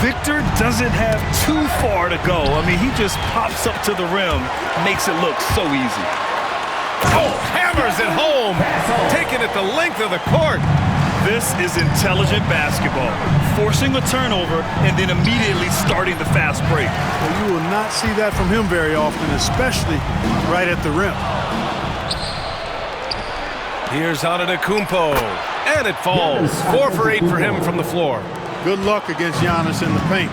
Victor doesn't have too far to go. I mean, he just pops up to the rim, makes it look so easy. Oh, hammers it home, taking it the length of the court. This is intelligent basketball, forcing a turnover and then immediately starting the fast break. Well, you will not see that from him very often, especially right at the rim. Here's Antetokounmpo, and it falls. 4 for 8 for him from the floor. Good luck against Giannis in the paint.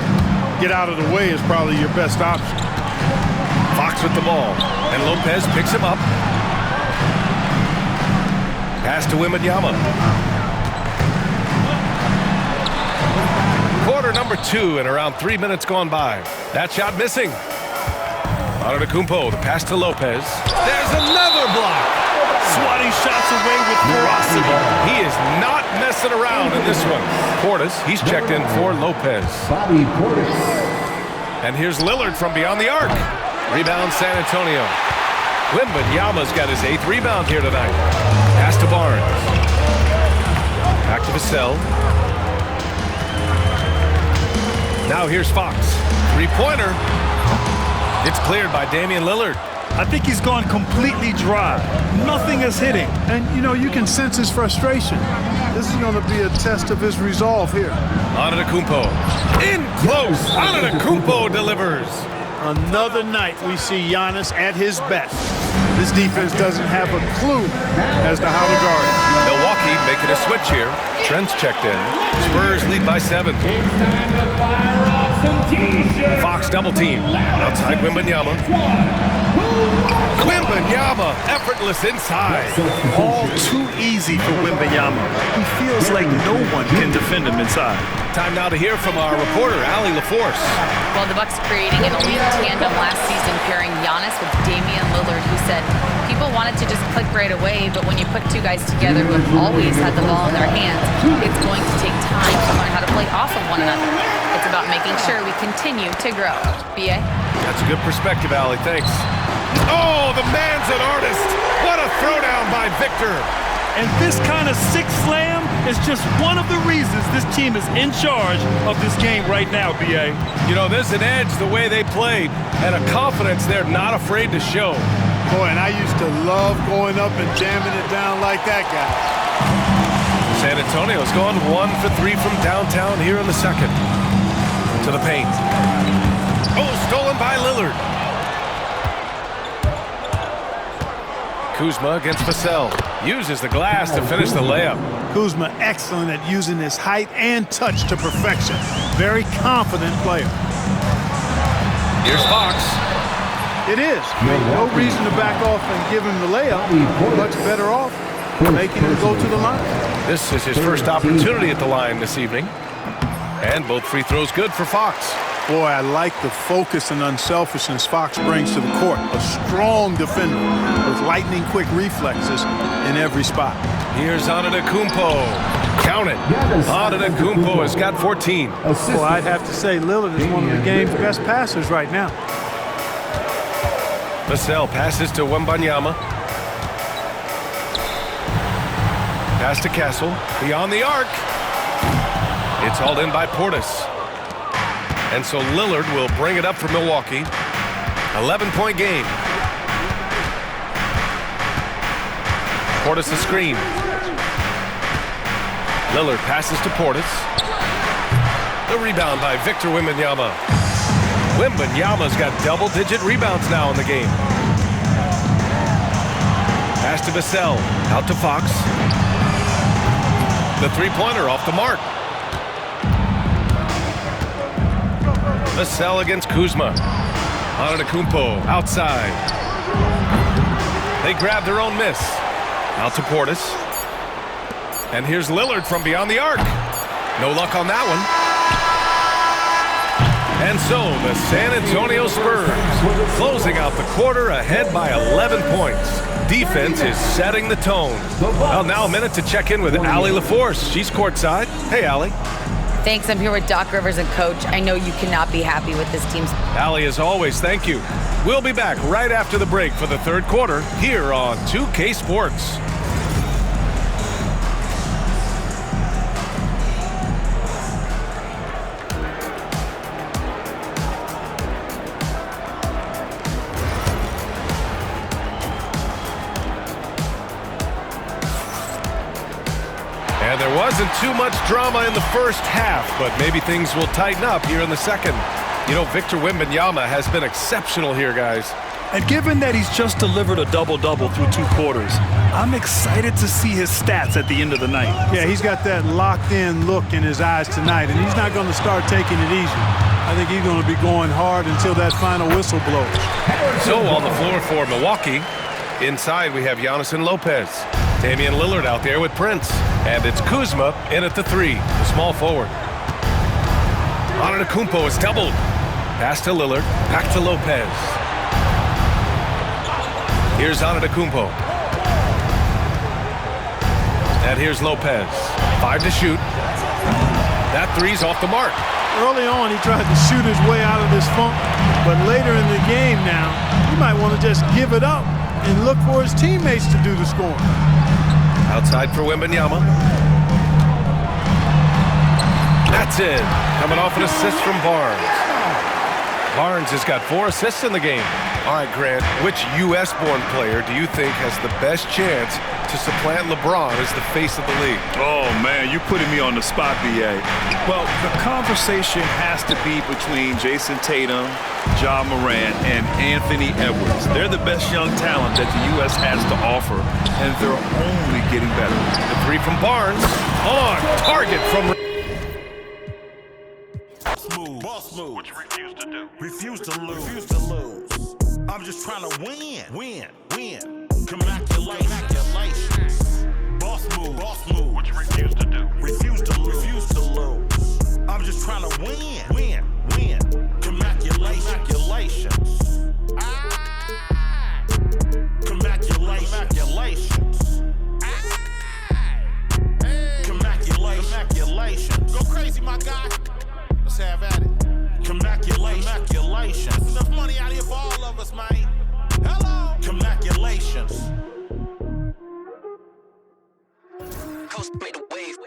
Get out of the way is probably your best option. Fox with the ball, and Lopez picks him up. Pass to Wembanyama. Quarter number 2 and around 3 minutes gone by. That shot missing. Antetokounmpo, the pass to Lopez. There's another block. Swatting shots away with ferocity. He is not messing around in this one. Portis, he's checked in for Lopez. Bobby Portis. And here's Lillard from beyond the arc. Rebound San Antonio. Wembanyama's got his 8th rebound here tonight. Pass to Barnes. Back to Vassell. Now here's Fox. 3-pointer. It's cleared by Damian Lillard. I think he's gone completely dry. Nothing is hitting. And, you know, you can sense his frustration. This is going to be a test of his resolve here. Antetokounmpo. In close. Antetokounmpo delivers. Another night we see Giannis at his best. This defense doesn't have a clue as to how to guard him. Milwaukee making a switch here. Trent's checked in. Spurs lead by 7. Fox double team. Outside Wembanyama. Wembanyama, effortless inside. All too easy for Wembanyama. He feels like no one can defend him inside. Time now to hear from our reporter, Allie LaForce. Well, the Bucks creating an elite tandem last season, pairing Giannis with Damian Lillard, who said people wanted to just click right away, but when you put two guys together who have always had the ball in their hands, it's going to take time to learn how to play off of one another. It's about making sure we continue to grow. B.A.? That's a good perspective, Allie. Thanks. Oh, the man's an artist. What a throwdown by Victor. And this kind of sick slam is just one of the reasons this team is in charge of this game right now, B.A. You know, there's an edge the way they played and a confidence they're not afraid to show. Boy, and I used to love going up and jamming it down like that guy. San Antonio's gone 1 for 3 from downtown here in the second. To the paint. Oh, stolen by Lillard. Kuzma against Vassell. Uses the glass to finish the layup. Kuzma excellent at using his height and touch to perfection. Very confident player. Here's Fox. It is. No reason to back off and give him the layup. Much better off making him go to the line. This is his first opportunity at the line this evening. And both free throws good for Fox. Boy, I like the focus and unselfishness Fox brings to the court. A strong defender with lightning-quick reflexes in every spot. Here's Antetokounmpo. Count it. Antetokounmpo has got 14. Well, I'd have to say Lillard is one of the game's best passers right now. Vassell passes to Wembanyama. Pass to Castle. Beyond the arc. It's hauled in by Portis. And so Lillard will bring it up for Milwaukee. 11-point game. Portis a screen. Lillard passes to Portis. The rebound by Victor Wembanyama. Wembanyama's got double-digit rebounds now in the game. Pass to Vassell. Out to Fox. The three-pointer off the mark. Vassell against Kuzma. Antetokounmpo outside. They grab their own miss. Out to Portis. And here's Lillard from beyond the arc. No luck on that one. And so the San Antonio Spurs closing out the quarter ahead by 11 points. Defense is setting the tone. Well, now a minute to check in with Allie LaForce. She's courtside. Hey, Allie. Thanks. I'm here with Doc Rivers and Coach. I know you cannot be happy with this team's... Allie, as always, thank you. We'll be back right after the break for the third quarter here on 2K Sports. wasn't too much drama in the first half, but maybe things will tighten up here in the second. You know, Victor Wembanyama has been exceptional here, guys. And given that he's just delivered a double-double through 2 quarters, I'm excited to see his stats at the end of the night. Yeah, he's got that locked-in look in his eyes tonight, and he's not going to start taking it easy. I think he's going to be going hard until that final whistle blows. So on the floor for Milwaukee, inside we have Giannis and Lopez. Damian Lillard out there with Prince. And it's Kuzma in at the 3, the small forward. Antetokounmpo is doubled. Pass to Lillard, back to Lopez. Here's Antetokounmpo. And here's Lopez. 5 to shoot. That 3's off the mark. Early on, he tried to shoot his way out of this funk, but later in the game now, he might want to just give it up and look for his teammates to do the scoring. Outside for Wembanyama. That's it. Coming off an assist from Barnes. Barnes has got 4 assists in the game. All right, Grant, which U.S.-born player do you think has the best chance to supplant LeBron as the face of the league? Oh, man, you're putting me on the spot, B.A. Well, the conversation has to be between Jason Tatum, Ja Morant, and Anthony Edwards. They're the best young talent that the U.S. has to offer, and they're only getting better. The 3 from Barnes. On target from... Boss move. What you refuse to do? Refuse to lose. Refuse to lose. I'm just trying to win. Win. Congratulations. Boss move. Boss move. What you refuse to do? Refuse to lose. Refuse to lose. I'm just trying to win. Win. Congratulations. Congratulations. Go crazy, my guy. Let's have at it. Congratulations. Enough money out here for all of us, man. Hello. Congratulations. Coast made a wave.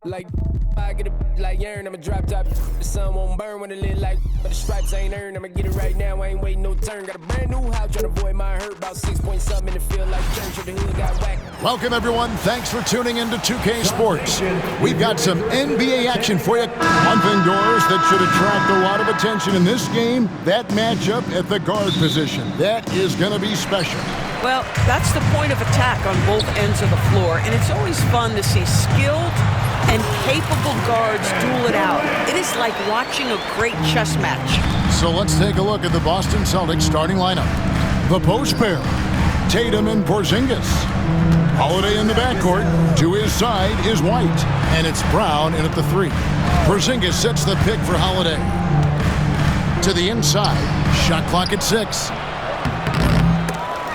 Like I get a like urn, I'ma drop top. The sun won't burn when it lit like, but the stripes ain't earned. I'ma get it right now, I ain't waiting no turn. Got a brand new house, trying to avoid my hurt. About 6 point something in the field like church or the hood got whacked. Welcome everyone, thanks for tuning into 2K Sports. We've got some NBA action for you. One thing, doors, that should attract a lot of attention in this game, that matchup at the guard position. That is gonna be special. Well, that's the point of attack on both ends of the floor, and it's always fun to see skilled and capable guards duel it out. It is like watching a great chess match. So let's take a look at the Boston Celtics starting lineup. The post pair, Tatum and Porzingis. Holiday in the backcourt. To his side is White, and it's Brown in at the 3. Porzingis sets the pick for Holiday. To the inside, shot clock at 6.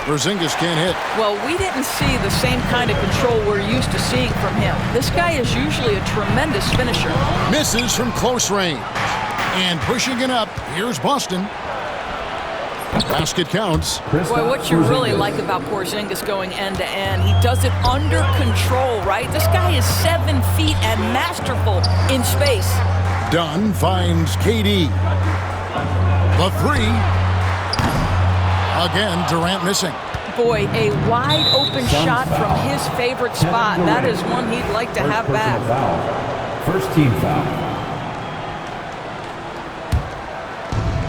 Porzingis can't hit. Well, we didn't see the same kind of control we're used to seeing from him. This guy is usually a tremendous finisher. Misses from close range. And pushing it up, here's Boston. Basket counts. Boy, what you really like about Porzingis going end-to-end, he does it under control, right? This guy is 7 feet and masterful in space. Dunn finds KD. The 3. Again, Durant missing. Boy, a wide-open shot from his favorite spot. That is one he'd like to have back. First team foul.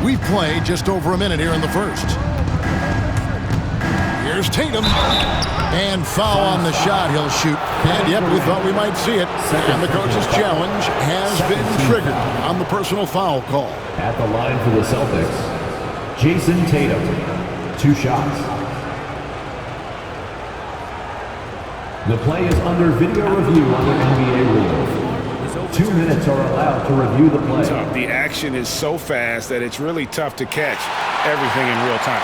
We've played just over a minute here in the first. Here's Tatum. And foul on the shot he'll shoot. And yep, we thought we might see it. And the coach's challenge has been triggered on the personal foul call. At the line for the Celtics, Jason Tatum. 2 shots. The play is under video review under NBA rules. 2 minutes are allowed to review the play. The action is so fast that it's really tough to catch everything in real time.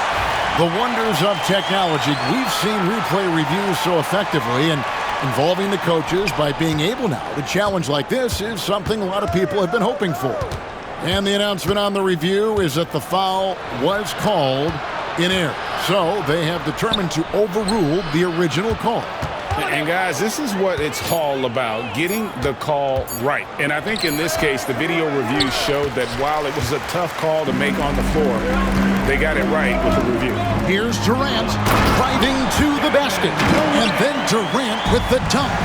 The wonders of technology. We've seen replay reviews so effectively, and involving the coaches by being able now to challenge like this is something a lot of people have been hoping for. And the announcement on the review is that the foul was called in air. So they have determined to overrule the original call. And guys, this is what it's all about, getting the call right. And I think in this case, the video review showed that while it was a tough call to make on the floor, they got it right with the review. Here's Durant driving to the basket. And then Durant with the dunk.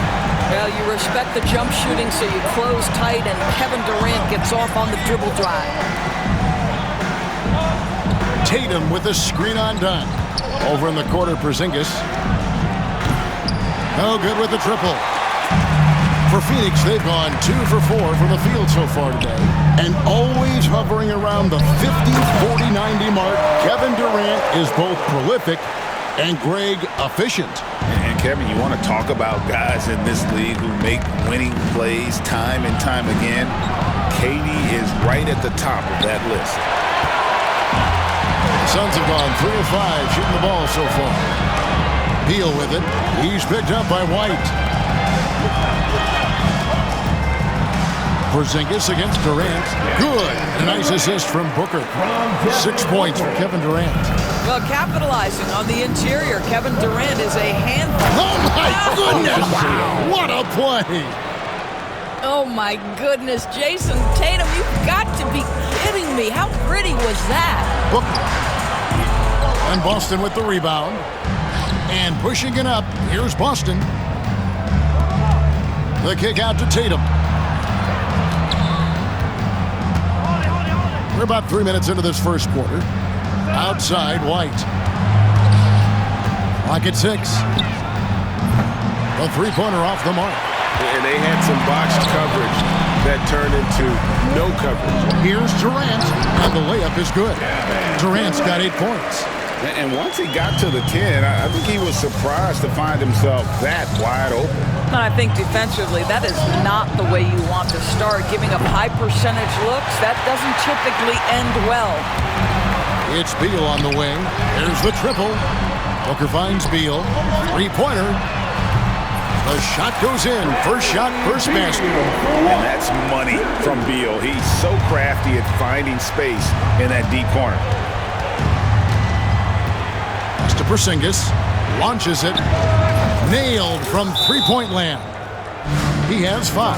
Well, you respect the jump shooting, so you close tight, and Kevin Durant gets off on the dribble drive. Tatum with a screen on dime. Over in the corner, Porzingis. No good with the triple. For Phoenix, they've gone 2 for 4 from the field so far today. And always hovering around the 50, 40, 90 mark, Kevin Durant is both prolific and Greg efficient. And Kevin, you want to talk about guys in this league who make winning plays time and time again? KD is right at the top of that list. The Suns have gone 3 of 5 shooting the ball so far. Beal with it. He's picked up by White. Porzingis against Durant. Good. A nice assist from Booker. 6 points for Kevin Durant. Well, capitalizing on the interior, Kevin Durant is a handful. Oh, my goodness. What a play. Oh, my goodness. Jason Tatum, you've got to be kidding me. How pretty was that? Booker. And Boston with the rebound. And pushing it up, here's Boston. The kick out to Tatum. We're about 3 minutes into this first quarter. Outside, White. Clock at 6. A three-pointer off the mark. And they had some boxed coverage that turned into no coverage. Here's Durant, and the layup is good. Durant's got 8 points. And once he got to the 10, I think he was surprised to find himself that wide open. And I think defensively, that is not the way you want to start. Giving up high percentage looks, that doesn't typically end well. It's Beal on the wing. There's the triple. Booker finds Beal. Three-pointer. The shot goes in. First shot, first basket. And that's money from Beal. He's so crafty at finding space in that deep corner. To Porzingis, launches it, nailed from three-point land. He has 5.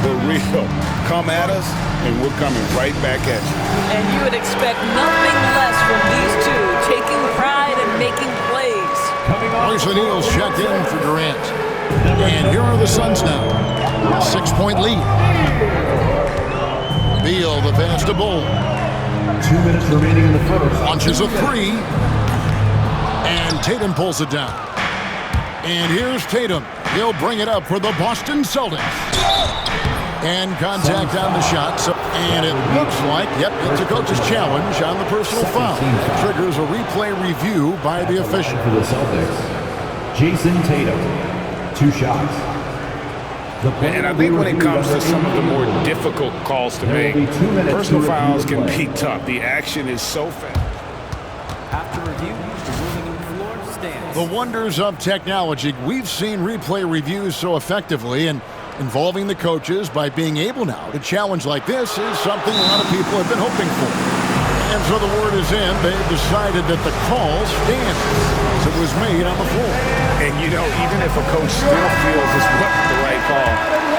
For real, come at us, and we're coming right back at you. And you would expect nothing less from these two, taking pride and making plays. Royce O'Neal's checked in for Durant. And here are the Suns now. 6-point lead. Beal, the pass to Bull. 2 minutes remaining in the first. Launches a 3. And Tatum pulls it down. And here's Tatum. He'll bring it up for the Boston Celtics. And contact on the shot. And it looks like, yep, it's a coach's challenge on the personal foul. Triggers a replay review by the official. For the Celtics, Jason Tatum. 2 shots. And I think when it comes to some of the more difficult calls to make, personal fouls can be tough. The action is so fast. After review, the wonders of technology. We've seen replay reviews so effectively, and involving the coaches by being able now to challenge like this is something a lot of people have been hoping for. And so the word is in. They've decided that the call stands as it was made on the floor. And, you know, even if a coach still feels this wasn't the right call,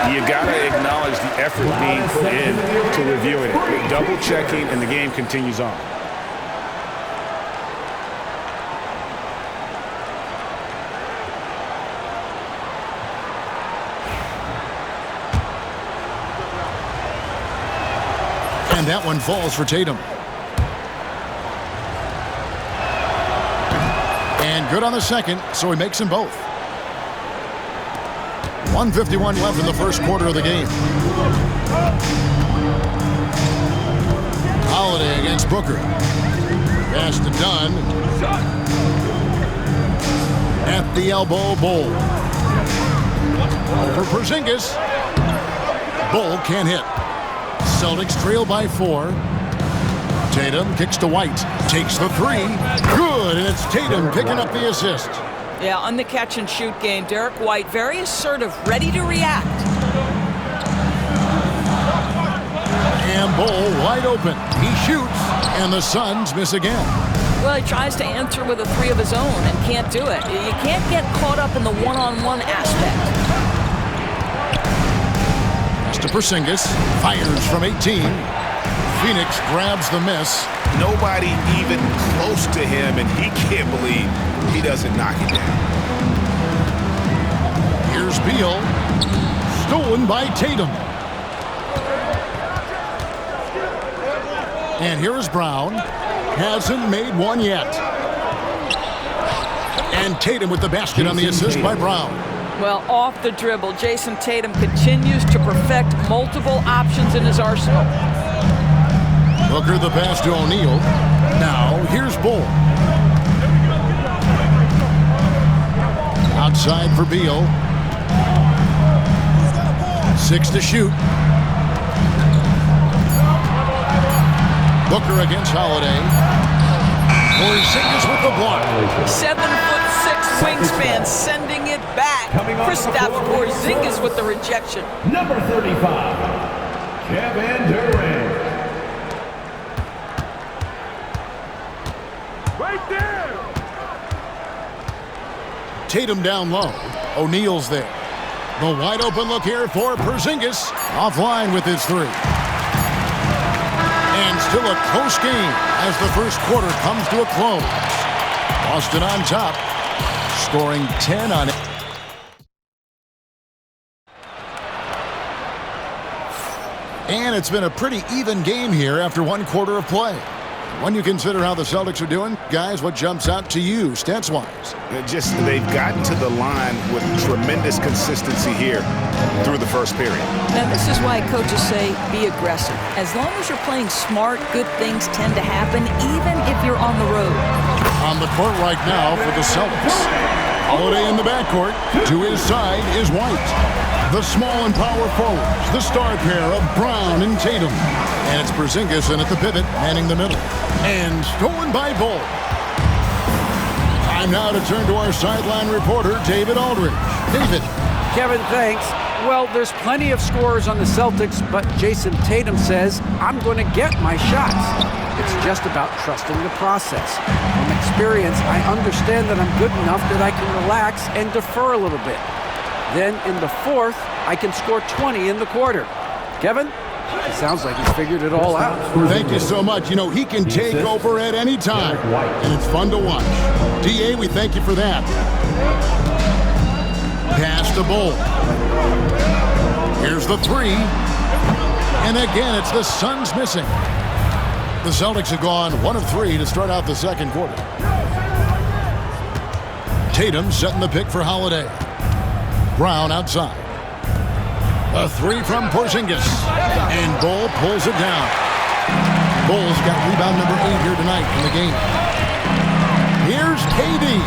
you got to acknowledge the effort being put in to reviewing it. Double-checking, and the game continues on. And that one falls for Tatum. And good on the second, so he makes them both. 1:51 left in the first quarter of the game. Holiday against Booker. Pass to Dunn. At the elbow, Bull. For Porzingis. Bull can't hit. Celtics trail by 4. Tatum kicks to White. Takes the 3. Good, and it's Tatum picking up the assist. Yeah, on the catch-and-shoot game, Derek White, very assertive, ready to react. And Bull wide open. He shoots, and the Suns miss again. Well, he tries to answer with a three of his own and can't do it. You can't get caught up in the one-on-one aspect. Pass to Porzingis. Fires from 18. Phoenix grabs the miss. Nobody even close to him, and he can't believe he doesn't knock it down. Here's Beal. Stolen by Tatum. And here's Brown. Hasn't made one yet. And Tatum with the basket on the assist by Brown. Well, off the dribble, Jason Tatum continues to perfect multiple options in his arsenal. Booker the pass to O'Neal. Now, here's Bull. Outside for Beal. 6 to shoot. Booker against Holiday. Porzingis with the block. 7'6" wingspan, sending it back. Kristaps Porzingis with the rejection. Number 35, Kevin Durant. Right there! Tatum down low. O'Neal's there. The wide open look here for Porzingis. Offline with his three. And still a close game as the first quarter comes to a close. Boston on top, scoring 10 on it. And it's been a pretty even game here after one quarter of play. When you consider how the Celtics are doing, guys, what jumps out to you, stats-wise? Just they've gotten to the line with tremendous consistency here through the first period. Now, this is why coaches say be aggressive. As long as you're playing smart, good things tend to happen, even if you're on the road. On the court right now for the Celtics. Holiday in the backcourt. To his side is White. The small and power forwards, the star pair of Brown and Tatum. And it's Porzingis in at the pivot, manning the middle. And stolen by Bull. Time now to turn to our sideline reporter, David Aldridge. David. Kevin, thanks. Well, there's plenty of scorers on the Celtics, but Jason Tatum says, I'm going to get my shots. It's just about trusting the process. From experience, I understand that I'm good enough that I can relax and defer a little bit. Then in the fourth, I can score 20 in the quarter. Kevin? It sounds like he's figured it all out. Thank you so much. You know, he can take over at any time, and it's fun to watch. D.A., we thank you for that. Pass to Bull. Here's the three. And again, it's the Suns missing. The Celtics have gone 1 of 3 to start out the second quarter. Tatum setting the pick for Holiday. Brown outside. A three from Porzingis. And Bull pulls it down. Bull's got rebound number 8 here tonight in the game. Here's KD.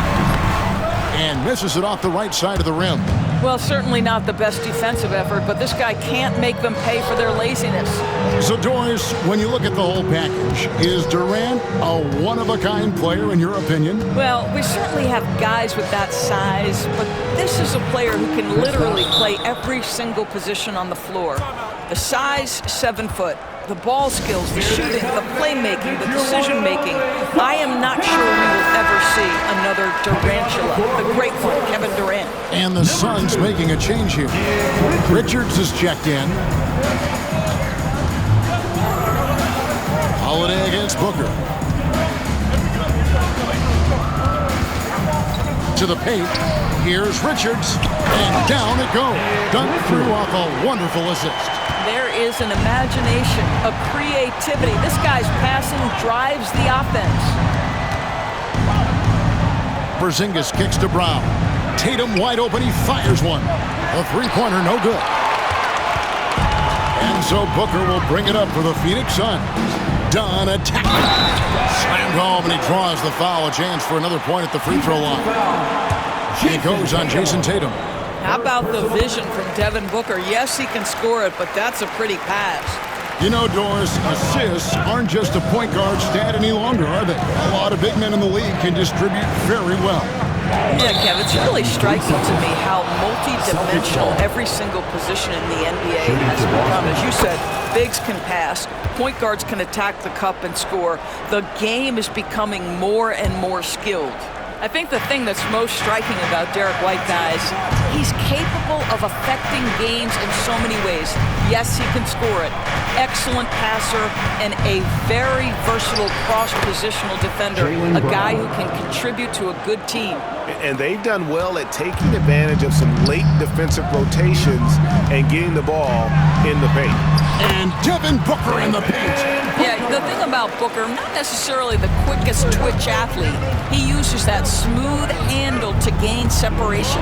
And misses it off the right side of the rim. Well, certainly not the best defensive effort, but this guy can't make them pay for their laziness. So, Doris, when you look at the whole package, is Durant a one-of-a-kind player in your opinion? Well, we certainly have guys with that size, but this is a player who can literally play every single position on the floor. The size, 7 foot. The ball skills, the shooting, the playmaking, the decision-making. I am not sure we will ever see another Durantula, the great one, Kevin Durant. And the Suns making a change here. Richards is checked in. Holiday against Booker. To the paint. Here's Richards. And down it goes. Dunked through off a wonderful assist. There is an imagination, a creativity. This guy's passing drives the offense. Porzingis kicks to Brown. Tatum wide open, he fires one. A three-pointer, no good. And so Booker will bring it up for the Phoenix Suns. Dunn attacking. Slammed home, and he draws the foul. A chance for another point at the free throw line. It goes on Jason Tatum. How about the vision from Devin Booker? Yes, he can score it, but that's a pretty pass. You know, Doris, assists aren't just a point guard stat any longer, are they? A lot of big men in the league can distribute very well. Yeah, Kev, it's really striking to me how multi-dimensional every single position in the NBA has become. As you said, bigs can pass, point guards can attack the cup and score. The game is becoming more and more skilled. I think the thing that's most striking about Derek White, guys, he's capable of affecting games in so many ways. Yes, he can score it. Excellent passer and a very versatile cross-positional defender, a guy who can contribute to a good team. And they've done well at taking advantage of some late defensive rotations and getting the ball in the paint. And Devin Booker in the paint. Yeah, the thing about Booker, not necessarily the quickest twitch athlete. He uses that smooth handle to gain separation.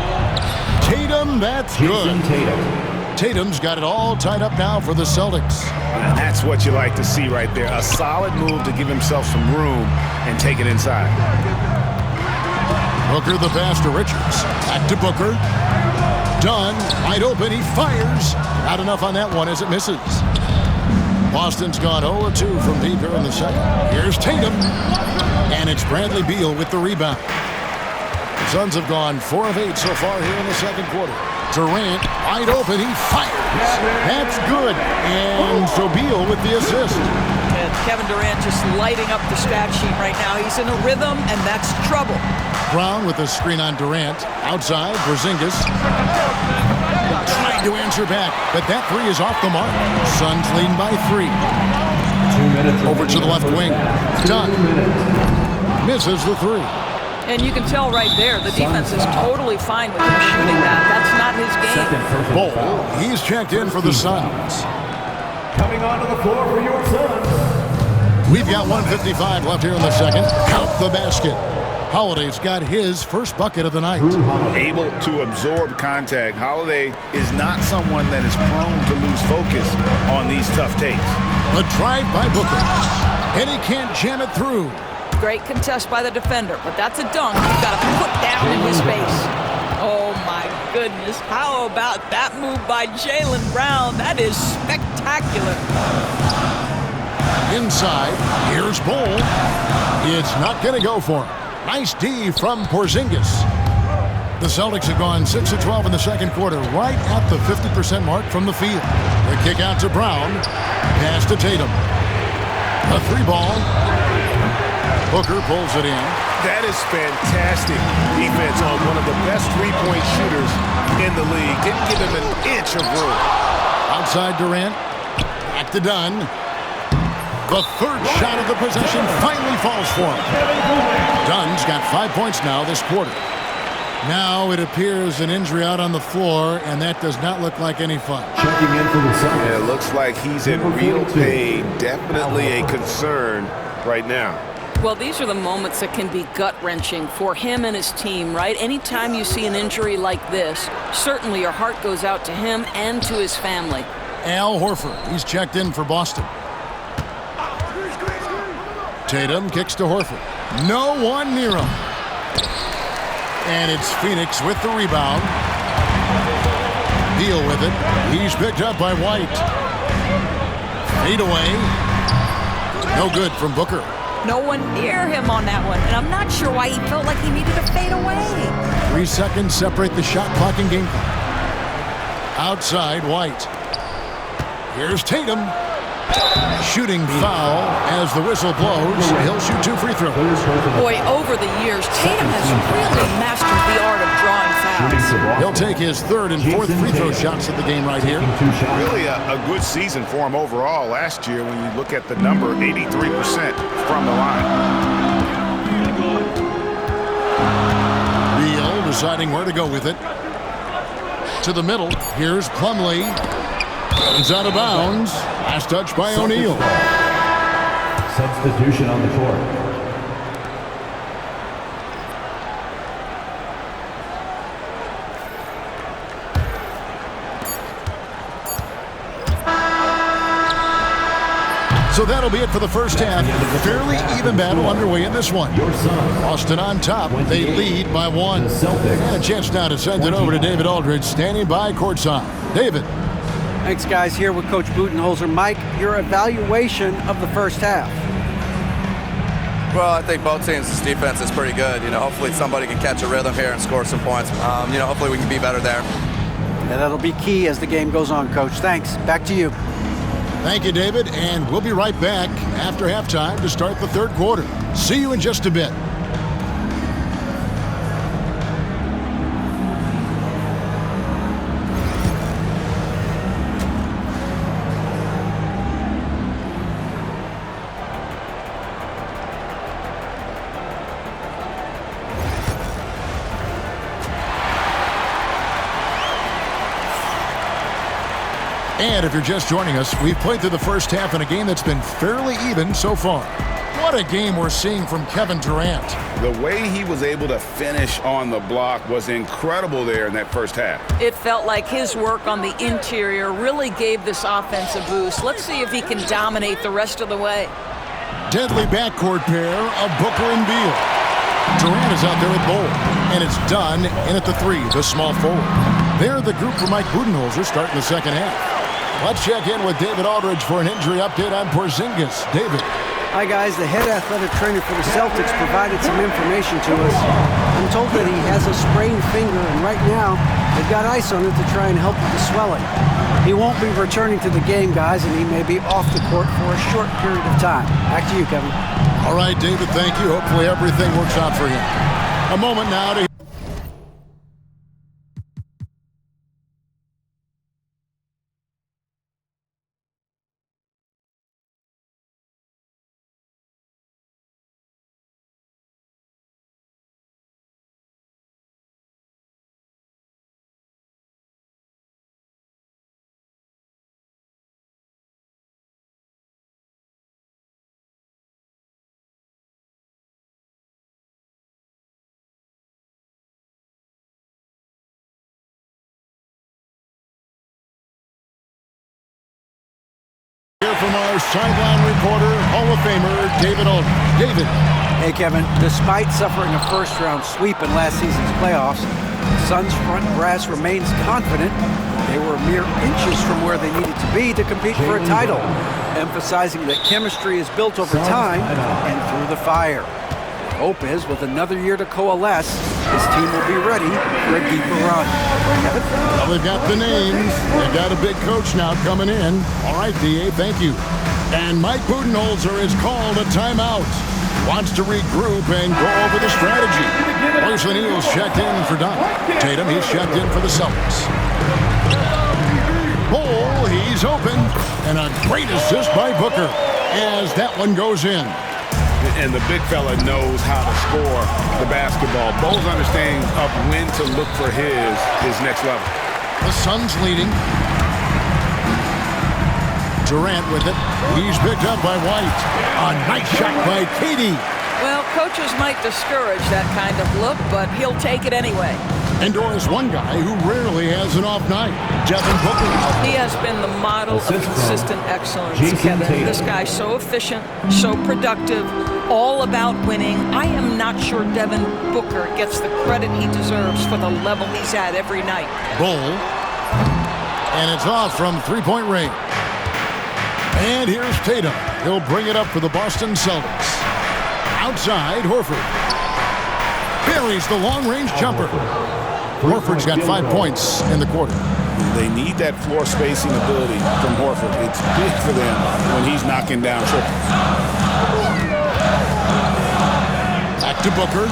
Tatum, that's good. Tatum's got it all tied up now for the Celtics. And that's what you like to see right there. A solid move to give himself some room and take it inside. Booker the pass to Richards. Back to Booker. Dunn, wide open, he fires. Not enough on that one as it misses. Boston's gone 0-2 from deep here in the second. Here's Tatum. And it's Bradley Beal with the rebound. The Suns have gone 4 of 8 so far here in the second quarter. Durant, wide open, he fires. That's good. And so Beal with the assist. And Kevin Durant just lighting up the stat sheet right now. He's in a rhythm, and that's trouble. Brown with a screen on Durant. Outside, Porzingis. Trying to answer back, but that three is off the mark. Suns leading by 3. 2 minutes. Over to the left wing. Dunn misses the three. And you can tell right there, the defense is totally fine with him shooting that. That's not his game. Bol, he's checked in for the Suns. Coming onto the floor for your Suns. We've got 1:55 left here in the second. Count the basket. Holiday's got his first bucket of the night. Able to absorb contact. Holiday is not someone that is prone to lose focus on these tough takes. A drive by Booker. And he can't jam it through. Great contest by the defender, but that's a dunk you've got to put down in his face. Oh my goodness, how about that move by Jaylen Brown? That is spectacular. Inside, here's Bol. It's not going to go for him. Nice D from Porzingis. The Celtics have gone 6 of 12 in the second quarter, right at the 50% mark from the field. The kick out to Brown. Pass to Tatum. A 3-ball. Booker pulls it in. That is fantastic defense on one of the best three-point shooters in the league. Didn't give him an inch of room. Outside Durant. Back to Dunn. The third shot of the possession finally falls for him. Dunn's got 5 points now this quarter. Now it appears an injury out on the floor, and that does not look like any fun. Checking in for the Suns. Yeah, it looks like he's in real pain. Definitely a concern right now. Well, these are the moments that can be gut-wrenching for him and his team, right? Anytime you see an injury like this, certainly your heart goes out to him and to his family. Al Horford, he's checked in for Boston. Tatum kicks to Horford. No one near him. And it's Phoenix with the rebound. Beal with it. He's picked up by White. Fade away. No good from Booker. No one near him on that one, and I'm not sure why he felt like he needed to fade away. 3 seconds separate the shot clock and game clock. Outside, White. Here's Tatum. Shooting foul as the whistle blows. He'll shoot 2 free throws. Boy, over the years, Tatum has really mastered the art of drawing fouls. He'll take his 3rd and 4th free throw shots of the game right here. Really a good season for him overall last year when you look at the number, 83% from the line. Beal deciding where to go with it. To the middle. Here's Plumlee. He's out of bounds. Last touch by O'Neal. Substitution on the court. So that'll be it for the first half. Fairly even battle underway in this one. Boston on top. They lead by 1. And a chance now to send it over to David Aldridge, standing by courtside. David. Thanks, guys. Here with Coach Budenholzer. Mike, your evaluation of the first half. Well, I think both teams' defense is pretty good. Hopefully somebody can catch a rhythm here and score some points. Hopefully we can be better there. Yeah, that'll be key as the game goes on, Coach. Thanks. Back to you. Thank you, David, and we'll be right back after halftime to start the third quarter. See you in just a bit. And if you're just joining us, we've played through the first half in a game that's been fairly even so far. What a game we're seeing from Kevin Durant. The way he was able to finish on the block was incredible there in that first half. It felt like his work on the interior really gave this offense a boost. Let's see if he can dominate the rest of the way. Deadly backcourt pair of Booker and Beal. Durant is out there with Bol, and it's done in at the three, the small forward. They're the group for Mike Budenholzer starting the second half. Let's check in with David Aldridge for an injury update on Porzingis. David. Hi, guys. The head athletic trainer for the Celtics provided some information to us. I'm told that he has a sprained finger, and right now they've got ice on it to try and help with the swelling. He won't be returning to the game, guys, and he may be off the court for a short period of time. Back to you, Kevin. All right, David, thank you. Hopefully everything works out for him. A moment now to from our sideline reporter, Hall of Famer, David Aldridge. David. Hey, Kevin. Despite suffering a first-round sweep in last season's playoffs, the Suns' front brass remains confident they were mere inches from where they needed to be to compete for a title, emphasizing that chemistry is built over time and through the fire. The hope is, with another year to coalesce, this team will be ready for a deeper run. Kevin? Well, they've got the names. They've got a big coach now coming in. All right, D.A., thank you. And Mike Budenholzer has called a timeout. Wants to regroup and go over the strategy. Royce O'Neal's checked in for Doc. Tatum, he's checked in for the Celtics. Bol, he's open. And a great assist by Booker as that one goes in. And the big fella knows how to score the basketball. Bol's understanding of when to look for his next level. The Suns leading. Durant with it. He's picked up by White. A nice shot by Katie. Well, coaches might discourage that kind of look, but he'll take it anyway. And Doris, one guy who rarely has an off night, Devin Booker. He has been the model of consistent excellence, Kevin. This guy's so efficient, so productive, all about winning. I am not sure Devin Booker gets the credit he deserves for the level he's at every night. Bol. And it's off from three-point range. And here's Tatum. He'll bring it up for the Boston Celtics. Outside, Horford. Buries the long-range jumper. Horford's got 5 points in the quarter. They need that floor spacing ability from Horford. It's big for them when he's knocking down triples. Back to Booker.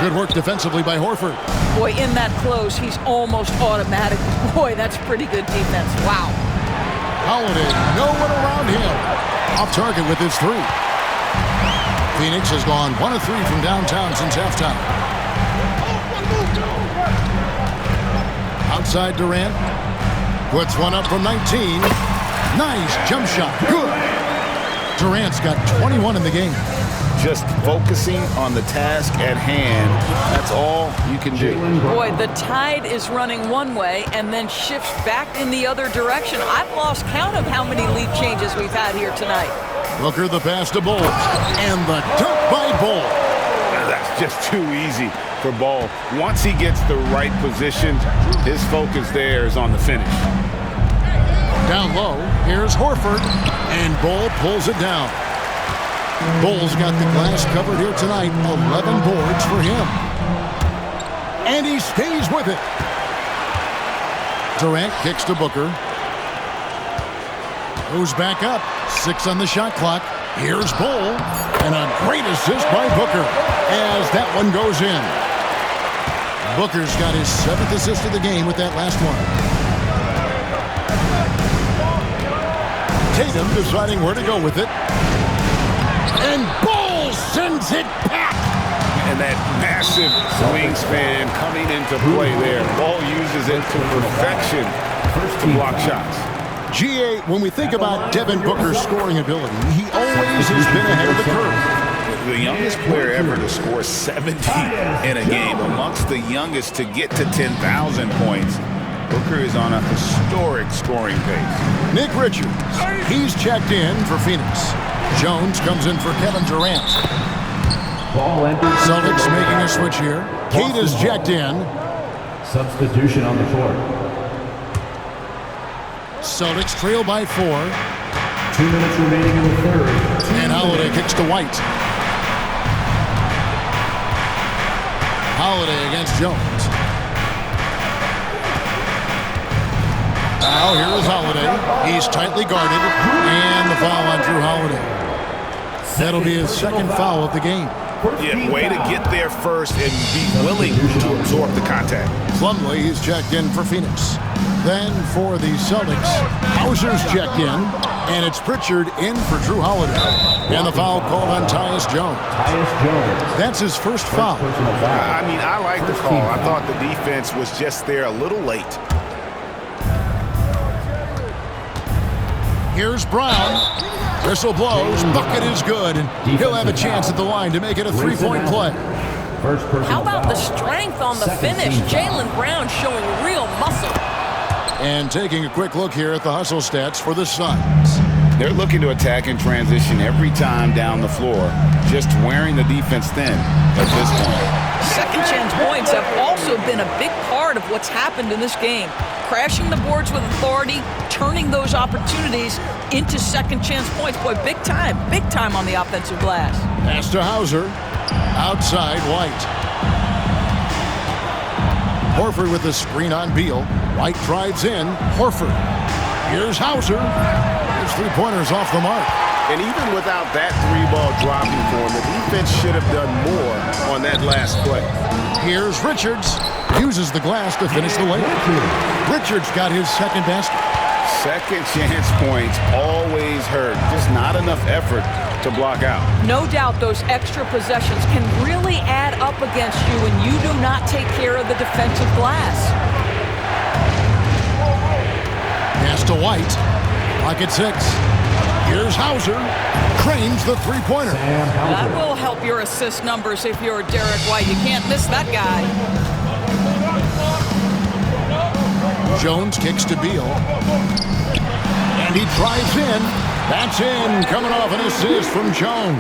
Good work defensively by Horford. Boy, in that close, he's almost automatic. Boy, that's pretty good defense. Wow. Holiday, no one around him. Off target with his three. Phoenix has gone 1 of 3 from downtown since halftime. Outside Durant. Puts one up from 19. Nice jump shot. Good. Durant's got 21 in the game. Just focusing on the task at hand. That's all you can do. Boy, the tide is running one way and then shifts back in the other direction. I've lost count of how many lead changes we've had here tonight. Booker the pass to Bol. And the dunk by Bol. That's just too easy for Bol. Once he gets the right position, his focus there is on the finish. Down low, here's Horford, and Bull pulls it down. Bull's got the glass covered here tonight. 11 boards for him. And he stays with it. Durant kicks to Booker. Goes back up. 6 on the shot clock. Here's Bull. And a great assist by Booker as that one goes in. Booker's got his 7th assist of the game with that last one. Tatum deciding where to go with it. And Bull sends it back. And that massive wingspan coming into play there. Ball uses it to perfection to block shots. GA, when we think about Devin Booker's scoring ability, he always has been ahead of the curve. The youngest player ever to score 70 in a game, amongst the youngest to get to 10,000 points. Booker is on a historic scoring pace. Nick Richards, he's checked in for Phoenix. Jones comes in for Kevin Durant. Celtics making a switch here. Kate is checked in. Substitution on the court. Celtics trail by 4. 2 minutes remaining in the third. And Holiday kicks to White. Holiday against Jones. Now here is Holiday. He's tightly guarded. And the foul on Drew Holiday. That'll be his second foul of the game. Yeah, way to get there first and be willing to absorb the contact. Plumlee is checked in for Phoenix. Then for the Celtics, Hauser's checked in, and it's Pritchard in for Drew Holiday. And the foul called on Tyus Jones. That's his first foul. I mean, I like the call. I thought the defense was just there a little late. Here's Brown. Whistle blows. Bucket is good, and he'll have a chance at the line to make it a 3-point play. How about the strength on the finish? Jaylen Brown showing real muscle. And taking a quick look here at the hustle stats for the Suns. They're looking to attack in transition every time down the floor, just wearing the defense thin at this point. Second chance points have also been a big part of what's happened in this game. Crashing the boards with authority, turning those opportunities into second chance points. Boy, big time on the offensive glass. Pass to Hauser. Outside, White. Horford with the screen on Beal. White drives in. Horford. Here's Hauser. His three-pointers off the mark. And even without that three-ball dropping for him, the defense should have done more on that last play. Here's Richards. Uses the glass to finish the layup. Richards got his second basket. Second chance points always hurt. Just not enough effort to block out. No doubt those extra possessions can really add up against you when you do not take care of the defensive glass. Pass to White. Pocket 6. Here's Hauser. Cranes the three-pointer. That will help your assist numbers if you're Derek White. You can't miss that guy. Jones kicks to Beal. And he drives in. That's in. Coming off an assist from Jones.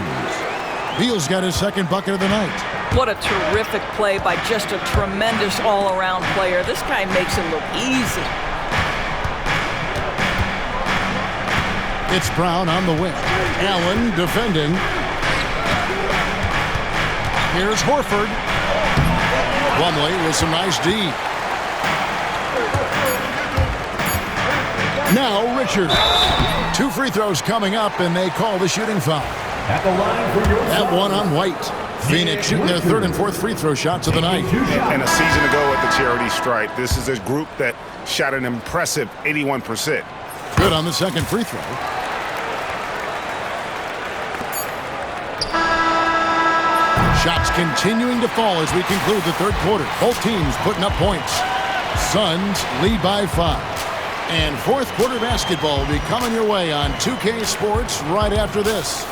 Beal's got his second bucket of the night. What a terrific play by just a tremendous all-around player. This guy makes it look easy. It's Brown on the wing. Allen defending. Here's Horford. Plumlee with some nice D. Now Richards. 2 free throws coming up, and they call the shooting foul. At the line for your that one on White. Phoenix shooting their 3rd and 4th free throw shots of the night. And a season ago at the charity stripe, this is a group that shot an impressive 81%. Good on the second free throw. Shots continuing to fall as we conclude the third quarter. Both teams putting up points. Suns lead by 5. And fourth quarter basketball will be coming your way on 2K Sports right after this.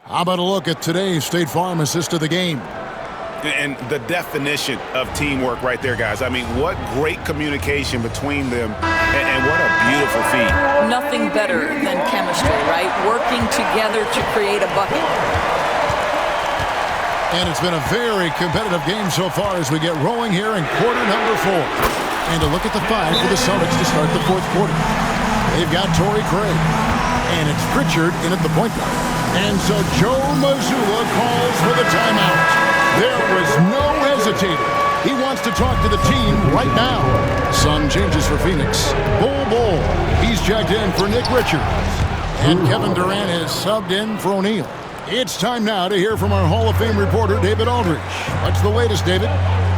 How about a look at today's State Farm assist of the game? And the definition of teamwork right there, guys. I mean, what great communication between them, and what a beautiful feat. Nothing better than chemistry, right? Working together to create a bucket. And it's been a very competitive game so far as we get rolling here in quarter number 4. And a look at the 5 for the Celtics to start the 4th quarter. They've got Torrey Craig. And it's Pritchard in at the point guard. And so Joe Mazzulla calls for the timeout. There was no hesitating. He wants to talk to the team right now. Sun changes for Phoenix. Bull. He's checked in for Nick Richards. And Kevin Durant is subbed in for O'Neal. It's time now to hear from our Hall of Fame reporter, David Aldridge. What's the latest, David?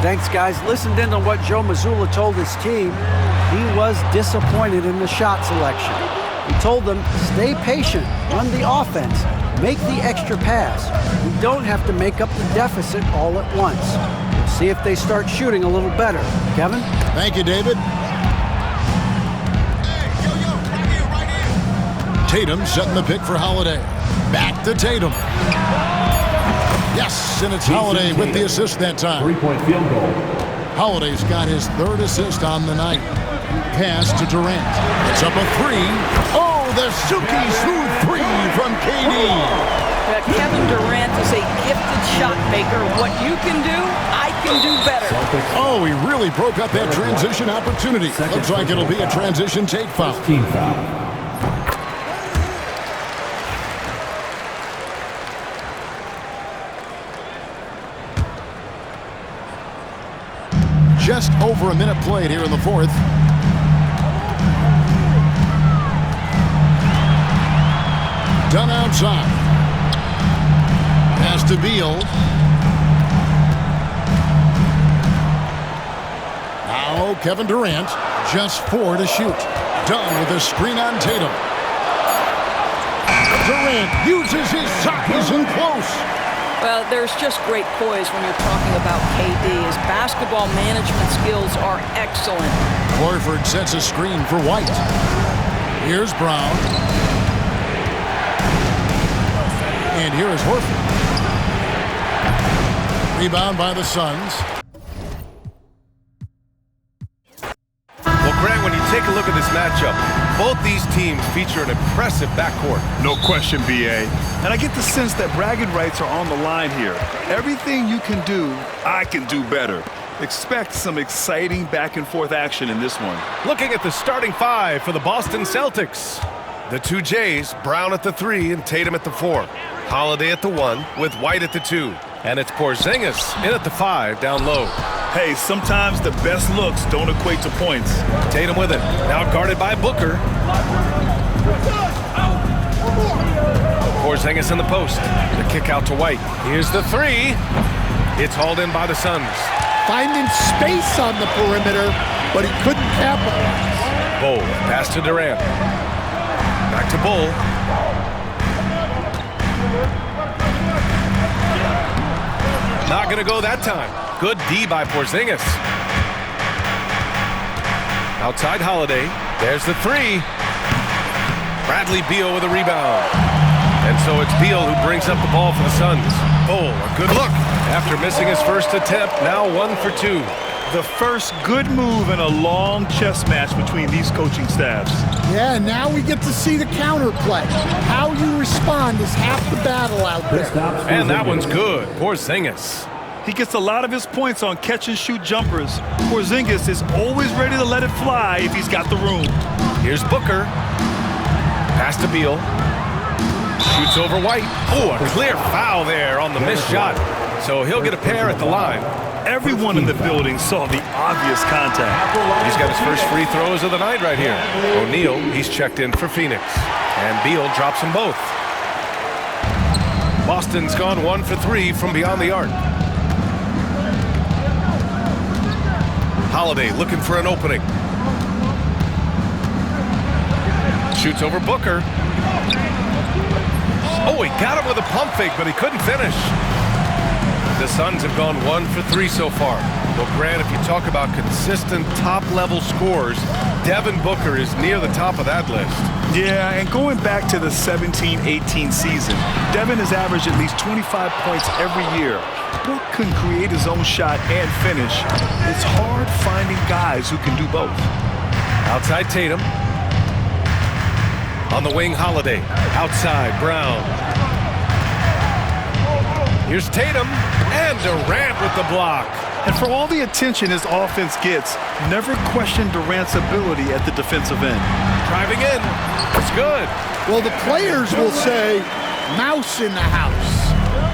Thanks, guys. Listened in on what Joe Mazzulla told his team. He was disappointed in the shot selection. He told them, stay patient, run the offense, make the extra pass. We don't have to make up the deficit all at once. We'll see if they start shooting a little better. Kevin? Thank you, David. Tatum setting the pick for Holiday. Back to Tatum. Yes, and it's Holiday with the assist that time. 3-point field goal. Holiday's got his 3rd assist on the night. Pass to Durant. It's up a 3. Oh, the silky smooth 3 from KD. Kevin Durant is a gifted shot maker. What you can do, I can do better. Oh, he really broke up that transition opportunity. Looks like it'll be a transition take foul. Team foul. Just over a minute played here in the 4th. Done outside. Pass to Beal. Now Kevin Durant. Just 4 to shoot. Done with a screen on Tatum. Durant uses his size and close. Well, there's just great poise when you're talking about KD. His basketball management skills are excellent. Horford sets a screen for White. Here's Brown. And here is Horford. Rebound by the Suns. Well, Grant, when you take a look at this matchup, both these teams feature an impressive backcourt. No question, B.A. And I get the sense that bragging rights are on the line here. Everything you can do, I can do better. Expect some exciting back-and-forth action in this one. Looking at the starting 5 for the Boston Celtics. The 2 Jays, Brown at the 3 and Tatum at the 4. Holiday at the 1 with White at the 2. And it's Porzingis in at the 5 down low. Hey, sometimes the best looks don't equate to points. Tatum with it. Now guarded by Booker. Porzingis in the post. The kick out to White. Here's the 3. It's hauled in by the Suns. Finding space on the perimeter, but he couldn't capitalize. Bull. Pass to Durant. Back to Bull. Not going to go that time. Good D by Porzingis. Outside Holiday. There's the 3. Bradley Beal with a rebound. And so it's Beal who brings up the ball for the Suns. Oh, a good look. After missing his first attempt, now 1 for 2. The first good move in a long chess match between these coaching staffs. Yeah, now we get to see the counterplay. How you respond is half the battle out there. And that one's good. Porzingis. He gets a lot of his points on catch-and-shoot jumpers. Porzingis is always ready to let it fly if he's got the room. Here's Booker. Pass to Beal. Shoots over White. Oh, a clear foul there on the missed shot. So he'll get a pair at the line. Everyone in the building saw the obvious contact. He's got his first free throws of the night right here. O'Neal, he's checked in for Phoenix. And Beal drops them both. Boston's gone 1 for 3 from beyond the arc. Holiday looking for an opening. Shoots over Booker. Oh, he got him with a pump fake, but he couldn't finish. The Suns have gone 1 for 3 so far. Well, Grant, if you talk about consistent top-level scores, Devin Booker is near the top of that list. Yeah, and going back to the 17-18 season, Devin has averaged at least 25 points every year. Westbrook can create his own shot and finish. It's hard finding guys who can do both. Outside Tatum. On the wing, Holiday. Outside, Brown. Here's Tatum, and Durant with the block. And for all the attention his offense gets, never question Durant's ability at the defensive end. Driving in. It's good. Well, the players will say, mouse in the house.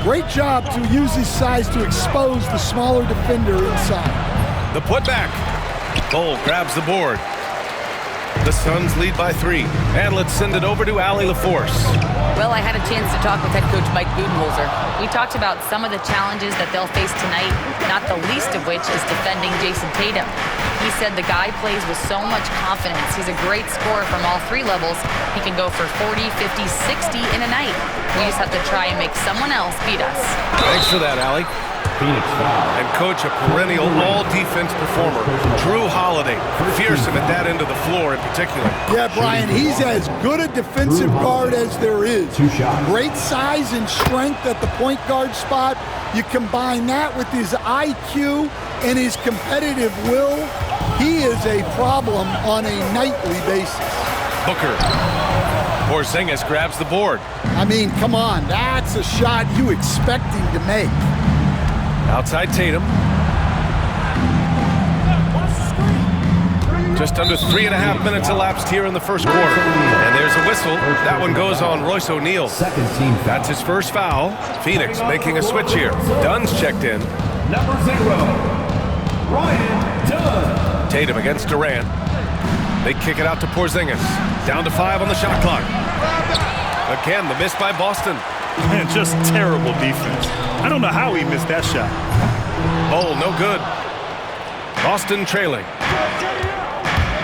Great job to use his size to expose the smaller defender inside. The putback. Cole grabs the board. The Suns lead by 3. And let's send it over to Allie LaForce. Well, I had a chance to talk with head coach Mike Budenholzer. We talked about some of the challenges that they'll face tonight, not the least of which is defending Jason Tatum. He said the guy plays with so much confidence. He's a great scorer from all 3 levels. He can go for 40, 50, 60 in a night. We just have to try and make someone else beat us. Thanks for that, Allie. And coach, a perennial all-defense performer, Drew Holiday, fearsome at that end of the floor in particular. Yeah, Brian, he's as good a defensive guard as there is. Great size and strength at the point guard spot. You combine that with his IQ and his competitive will, he is a problem on a nightly basis. Booker. Porzingis grabs the board. I mean, come on, that's a shot you expect him to make. Outside Tatum. Just under 3.5 minutes elapsed here in the first quarter. And there's a whistle. That one goes on Royce O'Neal. That's his first foul. Phoenix making a switch here. Dunn's checked in. Number 0, Ryan Dunn. Tatum against Durant. They kick it out to Porzingis. Down to 5 on the shot clock. Again, the miss by Boston. Man, just terrible defense. I don't know how he missed that shot. Oh, no good. Boston trailing.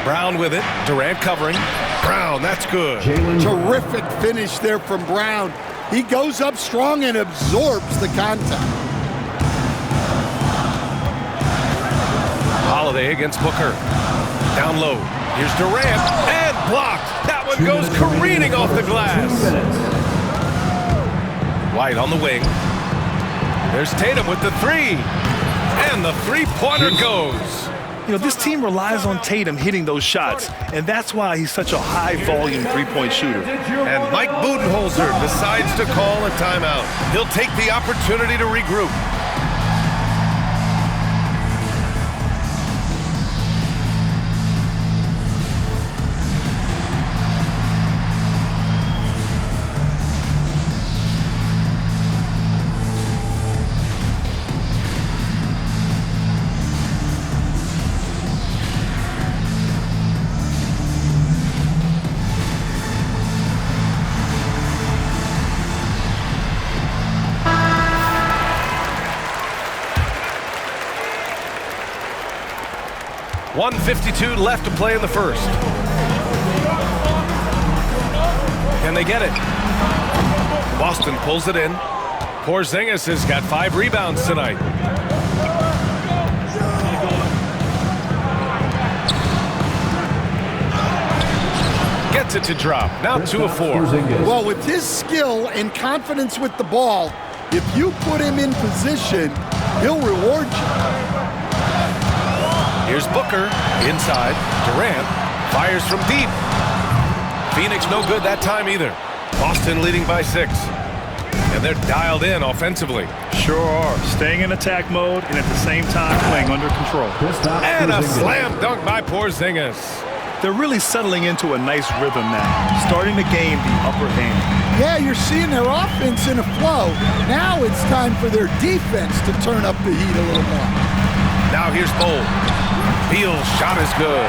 Brown with it. Durant covering. Brown, that's good. Terrific finish there from Brown. He goes up strong and absorbs the contact. Holiday against Booker. Down low. Here's Durant. And blocked. That one goes careening off the glass. White on the wing. There's Tatum with the 3. And the three-pointer goes. You know, this team relies on Tatum hitting those shots, and that's why he's such a high-volume three-point shooter. And Mike Budenholzer decides to call a timeout. He'll take the opportunity to regroup. .152 left to play in the first. Can they get it? Boston pulls it in. Porzingis has got 5 rebounds tonight. Gets it to drop. Now 2 of 4. Well, with his skill and confidence with the ball, if you put him in position, he'll reward you. Here's Booker inside. Durant fires from deep. Phoenix no good that time either. Boston leading by 6. And they're dialed in offensively. Sure are. Staying in attack mode and at the same time playing under control. And a slam dunk by Porzingis. They're really settling into a nice rhythm now, starting to gain the upper hand. Yeah, you're seeing their offense in a flow. Now it's time for their defense to turn up the heat a little more. Now here's Bol. Beal's shot is good.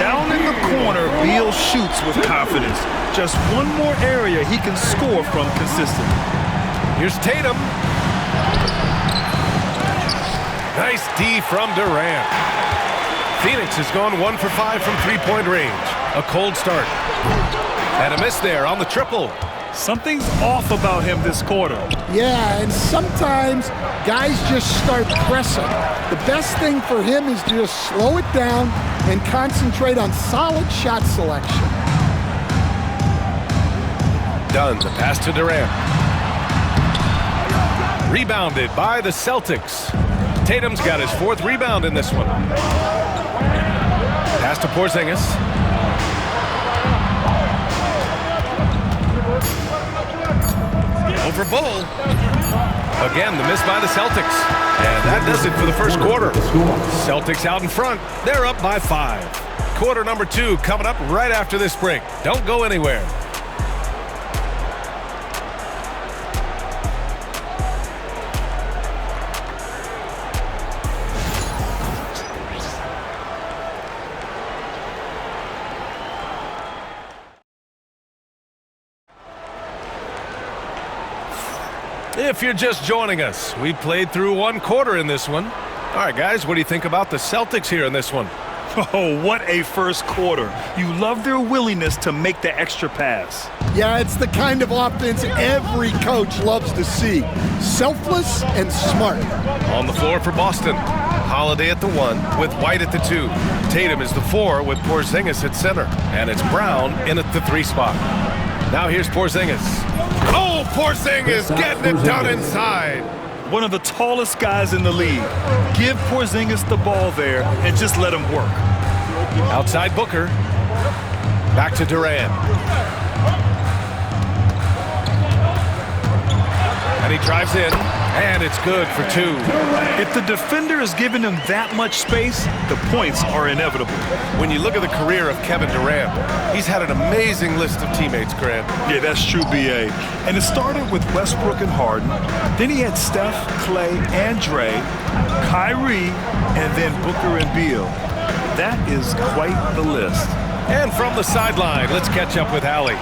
Down in the corner, Beal shoots with confidence. Just one more area he can score from consistently. Here's Tatum. Nice D from Durant. Phoenix has gone 1 for 5 from three-point range. A cold start. And a miss there on the triple. Something's off about him this quarter. Yeah, and sometimes guys just start pressing. The best thing for him is to just slow it down and concentrate on solid shot selection. Dunn, the pass to Durant. Rebounded by the Celtics. Tatum's got his 4th rebound in this one. Pass to Porzingis. Over Bull. Again, the miss by the Celtics. And that does it for the first quarter. Celtics out in front. They're up by 5. Quarter number 2 coming up right after this break. Don't go anywhere. If you're just joining us, we played through 1 quarter in this one. All right, guys, what do you think about the Celtics here in this one? Oh, what a first quarter. You love their willingness to make the extra pass. Yeah, it's the kind of offense every coach loves to see. Selfless and smart. On the floor for Boston. Holiday at the 1 with White at the 2. Tatum is the 4 with Porzingis at center. And it's Brown in at the 3 spot. Now here's Porzingis. Oh, Porzingis getting it done inside. One of the tallest guys in the league. Give Porzingis the ball there and just let him work. Outside Booker. Back to Durant. And he drives in, and it's good for 2. If the defender is giving him that much space, the points are inevitable. When you look at the career of Kevin Durant, he's had an amazing list of teammates, Grant. Yeah, that's true, B.A. And it started with Westbrook and Harden. Then he had Steph, Clay, and Dre, Kyrie, and then Booker and Beal. That is quite the list. And from the sideline, let's catch up with Allie.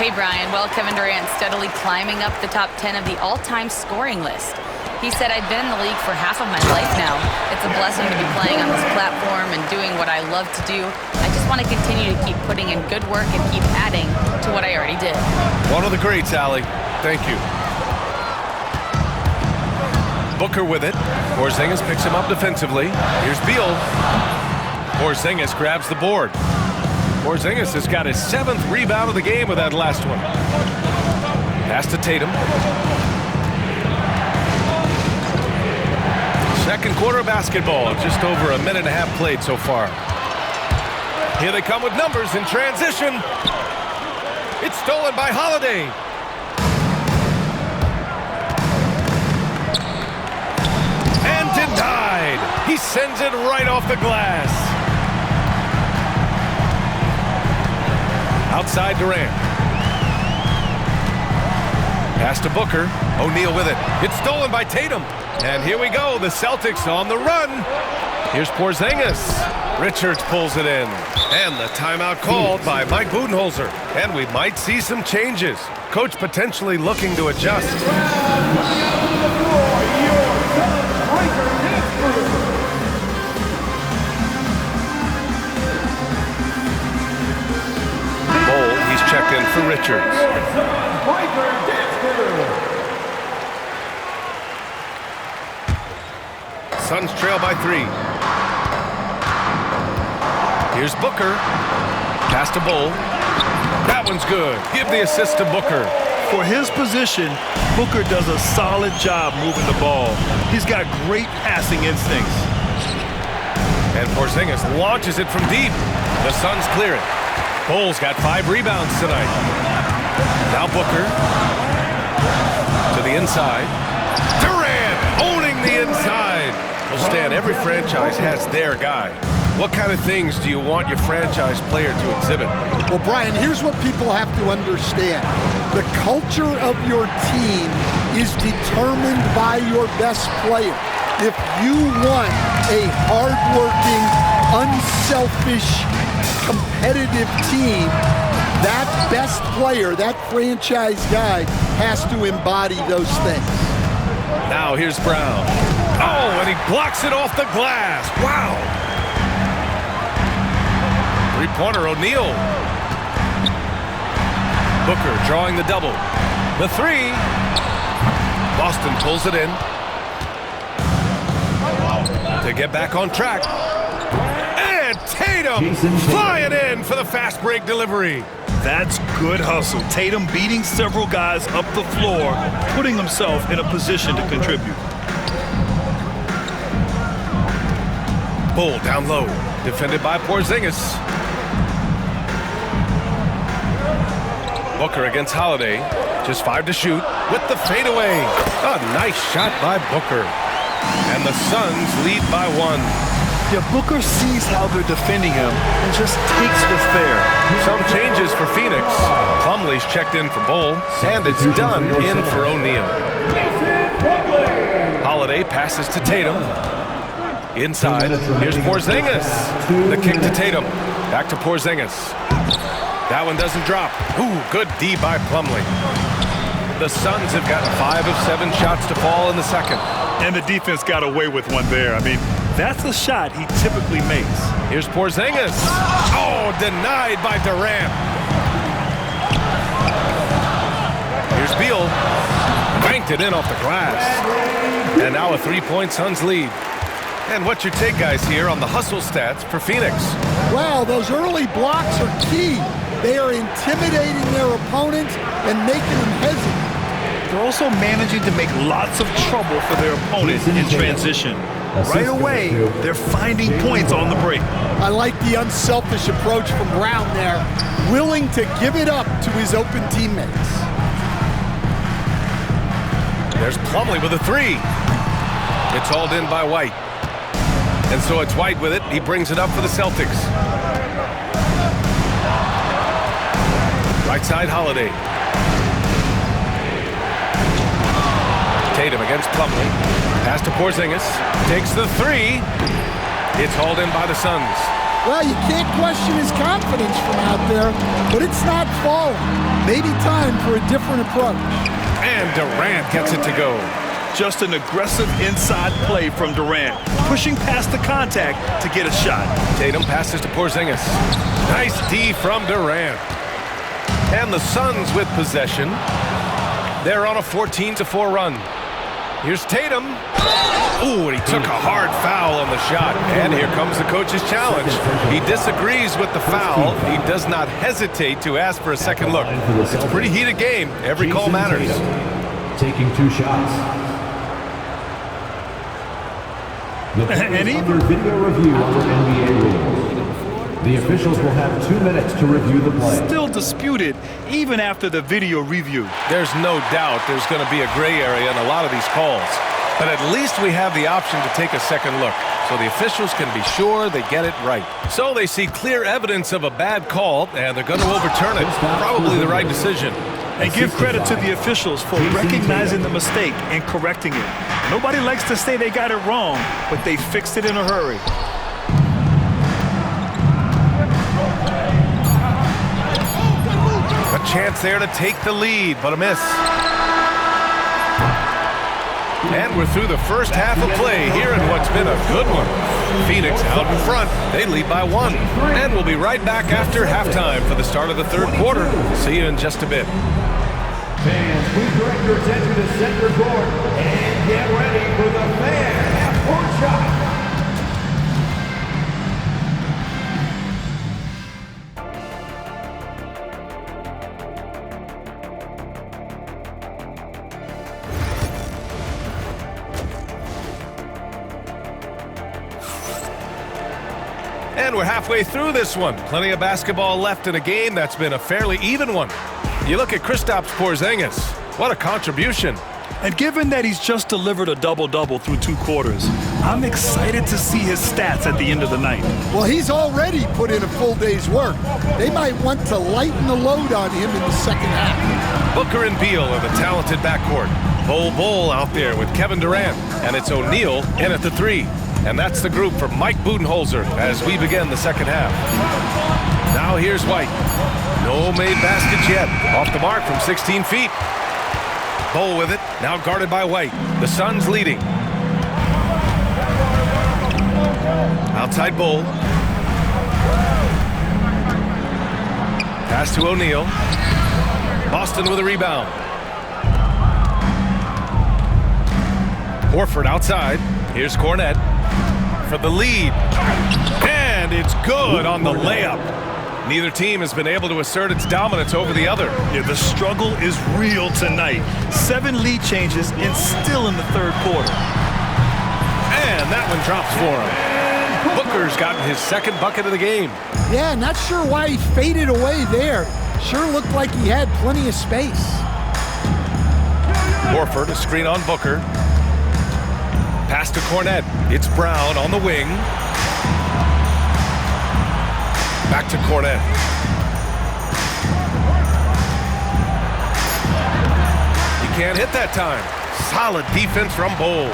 Hey, Brian. Well, Kevin Durant steadily climbing up the top 10 of the all-time scoring list. He said, I've been in the league for half of my life now. It's a blessing to be playing on this platform and doing what I love to do. I just want to continue to keep putting in good work and keep adding to what I already did. One of the greats, Allie. Thank you. Booker with it. Porzingis picks him up defensively. Here's Beal. Porzingis grabs the board. Porzingis has got his 7th rebound of the game with that last one. Pass to Tatum. Second quarter basketball, just over a minute and a half played so far. Here they come with numbers in transition. It's stolen by Holiday. And denied. He sends it right off the glass. Outside Durant. Pass to Booker. O'Neal with it. It's stolen by Tatum. And here we go. The Celtics on the run. Here's Porzingis. Richards pulls it in. And the timeout called by Mike Budenholzer. And we might see some changes. Coach potentially looking to adjust. Checked in for Richards. Suns trail by 3. Here's Booker. Pass to Bull. That one's good. Give the assist to Booker. For his position, Booker does a solid job moving the ball. He's got great passing instincts. And Porzingis launches it from deep. The Suns clear it. Bull's got 5 rebounds tonight. Now Booker to the inside. Durant owning the inside. Well, Stan, every franchise has their guy. What kind of things do you want your franchise player to exhibit? Well, Brian, here's what people have to understand. The culture of your team is determined by your best player. If you want a hardworking, unselfish, competitive team, that best player, that franchise guy, has to embody those things. Now here's Brown. Oh, and he blocks it off the glass. Wow. Three-pointer, O'Neal. Booker drawing the double. The 3. Boston pulls it in. To get back on track. And Tatum flying in for the fast break delivery. That's good hustle. Tatum beating several guys up the floor, putting himself in a position to contribute. Bull down low, defended by Porzingis. Booker against Holiday, just 5 to shoot with the fadeaway. A nice shot by Booker. And the Suns lead by 1. Yeah, Booker sees how they're defending him and just takes what's there. Some changes for Phoenix. Plumlee's checked in for Bull, and it's done in for O'Neal. Holiday passes to Tatum. Inside, here's Porzingis. The kick to Tatum. Back to Porzingis. That one doesn't drop. Ooh, good D by Plumlee. The Suns have got 5 of 7 shots to fall in the second. And the defense got away with one there. I mean, that's a shot he typically makes. Here's Porzingis. Oh, denied by Durant. Here's Beal. Banked it in off the glass. And now a 3-point Suns lead. And what's your take, guys, here on the hustle stats for Phoenix? Well, those early blocks are key. They are intimidating their opponent and making them hesitate. They're also managing to make lots of trouble for their opponent in transition. Right away, they're finding points on the break. I like the unselfish approach from Brown there, willing to give it up to his open teammates. There's Plumlee with a 3. It's hauled in by White. And so it's White with it. He brings it up for the Celtics. Right side, Holiday. Tatum against Plumlee. Pass to Porzingis. Takes the 3. It's hauled in by the Suns. Well, you can't question his confidence from out there, but it's not falling. Maybe time for a different approach. And Durant gets it to go. Just an aggressive inside play from Durant, pushing past the contact to get a shot. Tatum passes to Porzingis. Nice D from Durant. And the Suns with possession. They're on a 14-4 run. Here's Tatum. Ooh, and he took a hard foul on the shot. And here comes the coach's challenge. He disagrees with the foul. He does not hesitate to ask for a second look. It's a pretty heated game. Every call matters. Taking 2 shots. And even video review under NBA rules. The officials will have 2 minutes to review the play. Still disputed even after the video review. There's no doubt there's going to be a gray area in a lot of these calls. But at least we have the option to take a second look, so the officials can be sure they get it right. So they see clear evidence of a bad call, and they're going to overturn it. Probably the right decision. And give credit to the officials for recognizing the mistake and correcting it. Nobody likes to say they got it wrong, but they fixed it in a hurry. A chance there to take the lead, but a miss. And we're through the first half of play here in what's been a good one. Phoenix out in front. They lead by 1. And we'll be right back after halftime for the start of the third quarter. See you in just a bit. Fans, we direct your attention to center court and get ready for the fan half-court shot. And we're halfway through this one. Plenty of basketball left in a game that's been a fairly even one. You look at Kristaps Porzingis. What a contribution. And given that he's just delivered a double-double through 2 quarters, I'm excited to see his stats at the end of the night. Well, he's already put in a full day's work. They might want to lighten the load on him in the second half. Booker and Beal are the talented backcourt. Bull out there with Kevin Durant. And it's O'Neal in at the 3. And that's the group for Mike Budenholzer as we begin the second half. Now here's White. No made baskets yet. Off the mark from 16 feet. Bull with it. Now guarded by White. The Suns leading. Outside Bull. Pass to O'Neal. Boston with a rebound. Horford outside. Here's Cornette for the lead. And it's good on the layup. Neither team has been able to assert its dominance over the other. Yeah, the struggle is real tonight. 7 lead changes and still in the third quarter. And that one drops for him. Booker's gotten his second bucket of the game. Yeah, not sure why he faded away there. Sure looked like he had plenty of space. Horford, a screen on Booker. Pass to Cornette. It's Brown on the wing. Back to Cornette. He can't hit that time. Solid defense from Bol.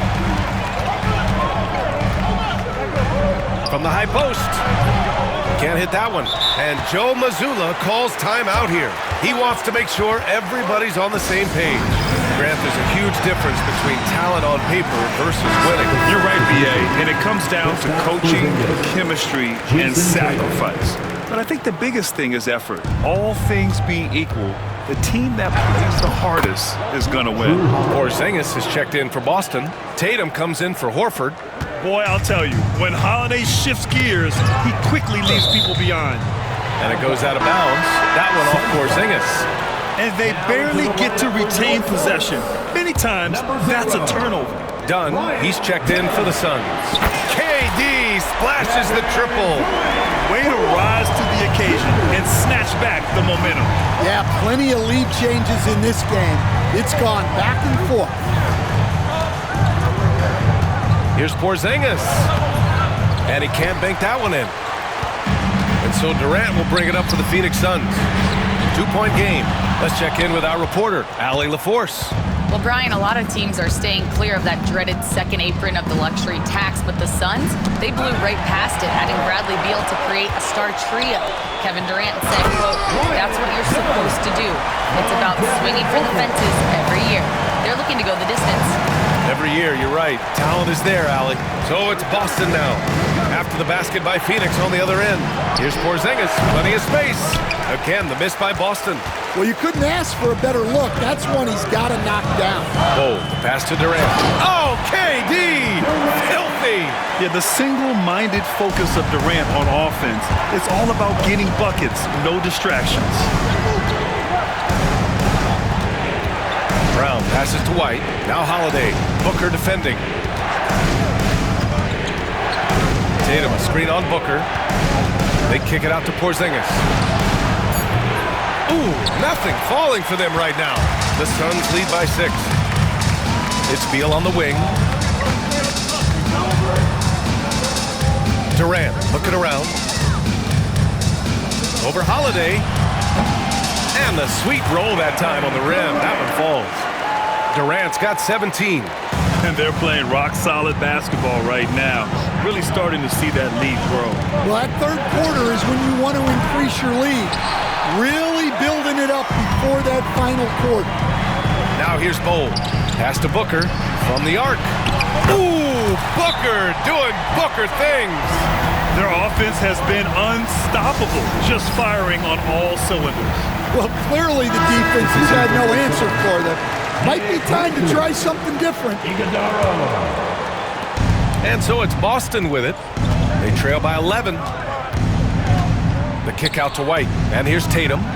From the high post. Can't hit that one. And Joe Mazzulla calls timeout here. He wants to make sure everybody's on the same page. Grant, there's a huge difference between talent on paper versus winning. You're right, B.A., and it comes down to coaching, chemistry, and sacrifice. But I think the biggest thing is effort. All things being equal, the team that plays the hardest is going to win. Porzingis has checked in for Boston. Tatum comes in for Horford. Boy, I'll tell you, when Holiday shifts gears, he quickly leaves people behind. And it goes out of bounds. That one off Porzingis. And they barely get to retain possession. Many times, that's a turnover. Dunn, he's checked in for the Suns. KD splashes the triple. Way to rise to the occasion and snatch back the momentum. Yeah, plenty of lead changes in this game. It's gone back and forth. Here's Porzingis. And he can't bank that one in. And so Durant will bring it up for the Phoenix Suns. 2-point game. Let's check in with our reporter, Allie LaForce. Well, Brian, a lot of teams are staying clear of that dreaded second apron of the luxury tax, but the Suns, they blew right past it, adding Bradley Beal to create a star trio. Kevin Durant said, quote, "That's what you're supposed to do. It's about swinging for the fences every year." They're looking to go the distance. Every year, you're right. Talent is there, Allie. So it's Boston now. After the basket by Phoenix on the other end. Here's Porzingis, plenty of space. Again, the miss by Boston. Well, you couldn't ask for a better look. That's one he's got to knock down. Oh, the pass to Durant. Oh, KD! Filthy! Yeah, the single-minded focus of Durant on offense, it's all about getting buckets, no distractions. Brown passes to White. Now Holiday. Booker defending. Tatum, a screen on Booker. They kick it out to Porzingis. Ooh, nothing falling for them right now. The Suns lead by 6. It's Beal on the wing. Durant looking around. Over Holiday. And the sweet roll that time on the rim. That one falls. Durant's got 17. And they're playing rock-solid basketball right now. Really starting to see that lead grow. Well, that third quarter is when you want to increase your lead. Really building it up before that final quarter. Now here's Bol. Pass to Booker from the arc. Ooh, Booker doing Booker things. Their offense has been unstoppable, just firing on all cylinders. Well, clearly the defense has had no answer for them. Might be time to try something different. And so it's Boston with it. They trail by 11. The kick out to White. And here's Tatum. 2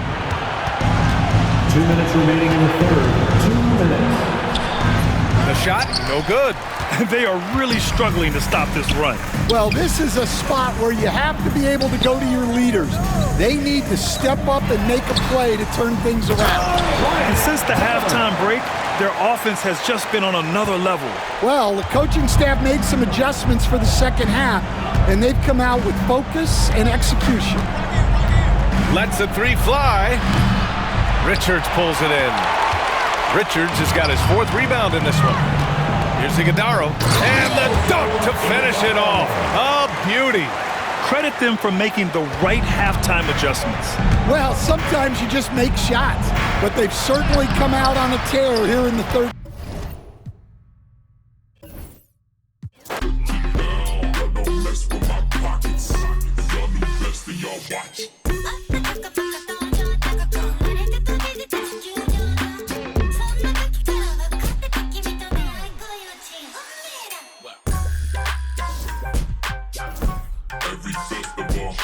minutes remaining in the third. 2 minutes. The shot, no good. They are really struggling to stop this run. Well, this is a spot where you have to be able to go to your leaders. They need to step up and make a play to turn things around. And since the halftime break, their offense has just been on another level. Well, the coaching staff made some adjustments for the second half, and they've come out with focus and execution. Lets the three fly. Richards pulls it in. Richards has got his 4th rebound in this one. Here's Iguodala, and the dunk to finish it off. A beauty. Credit them for making the right halftime adjustments. Well, sometimes you just make shots, but they've certainly come out on a tear here in the third. Every festival,